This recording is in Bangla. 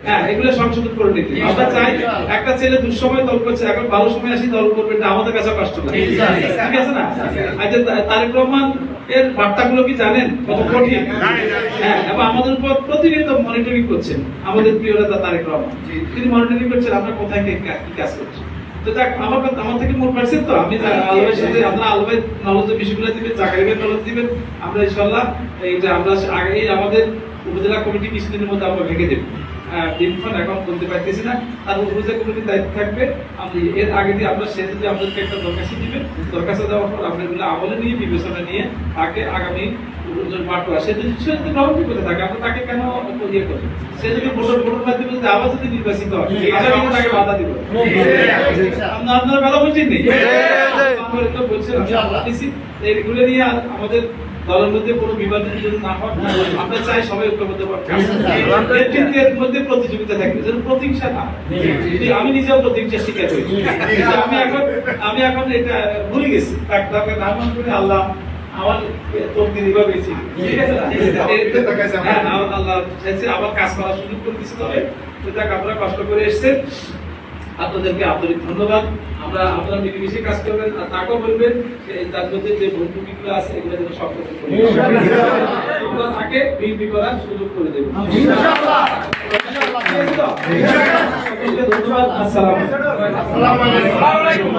হ্যাঁ, এগুলো সংশোধন করে নিতে আমরা চাই। একটা ছেলে দুঃসময় দল করছে, এখন ভালো সময় আসি দল করবে, এটা আমাদের কাছে কষ্ট লাগে, ঠিক আছে না? আজ তারেক রহমান এর বার্তাগুলো কি জানেন কত কঠিন? হ্যাঁ, এবং আমাদের উপর প্রতিনিয়ত মনিটরিং করছেন আমাদের প্রিয় নেতা তারেক রহমান। তিনি মনিটরিং করছেন আমরা কোথায় কি কাজ করছি। তো যাক, আমার থেকে মূল পারছেন তো, আমি আলমের সাথে আমরা আলমের নলেজের বিষয়গুলো দিবেন, জাকারিবের নলেজ দিবেন, আমরা ইনশাআল্লাহ এইটা আমরা আগে আমাদের উপজেলা কমিটি কিছুদিনের মধ্যে আমরা ভেঙে দেবো। দিনক্ষণ এখন বলতে পারতেছি না, তার উপজেলা কমিটির দায়িত্ব থাকবে। আপনি এর আগে দিয়ে আমরা সে যদি আপনাদেরকে একটা দরখাস্ত দিবেন, দরখাস্ত দেওয়ার পর আপনি এগুলো আমলে নিয়ে বিবেচনা নিয়ে তাকে আগামী বাটুয়া সে যদি গ্রহণ করতে থাকে, আমরা তাকে কেন ইয়ে করবো? সে যদি ভোটের মাধ্যমে যদি আবার যদি নির্বাচিত হয়, আমরা কিন্তু তাকে বাধা দিব। আপনারা কথা বলছেন নেই? আমরা এটা বলছেন, এইগুলো নিয়ে আমাদের দলের মধ্যে কোনো বিবাদ যদি না হয়, আমরা চাই সবাই ঐক্যবদ্ধের মধ্যে প্রতিযোগিতা থাকবে, যেন প্রতিহিংসা না। আমি নিজেও প্রতিহিংসা শিকার হয়েছি। আমি এখন এটা ভুলে গেছি, তাকে নাম করে আল্লাহ আমার তকদির এভাবে ছিল, ঠিক আছে না? আল্লাহ চাইছে আবার কাজ করার সুযোগ করে দিচ্ছে। তবে আপনারা কষ্ট করে এসেছেন, আপনাদেরকে আন্তরিক ধন্যবাদ। আপনারা মিলেমিশে কাজ করবেন, আর তাকেও বলবেন তার মধ্যে যে ভুলত্রুটিগুলো আছে এগুলো যেন সংশোধন করে তাকে বিএনপি করার সুযোগ করে দেবেন। ধন্যবাদ। আসসালামু আলাইকুম।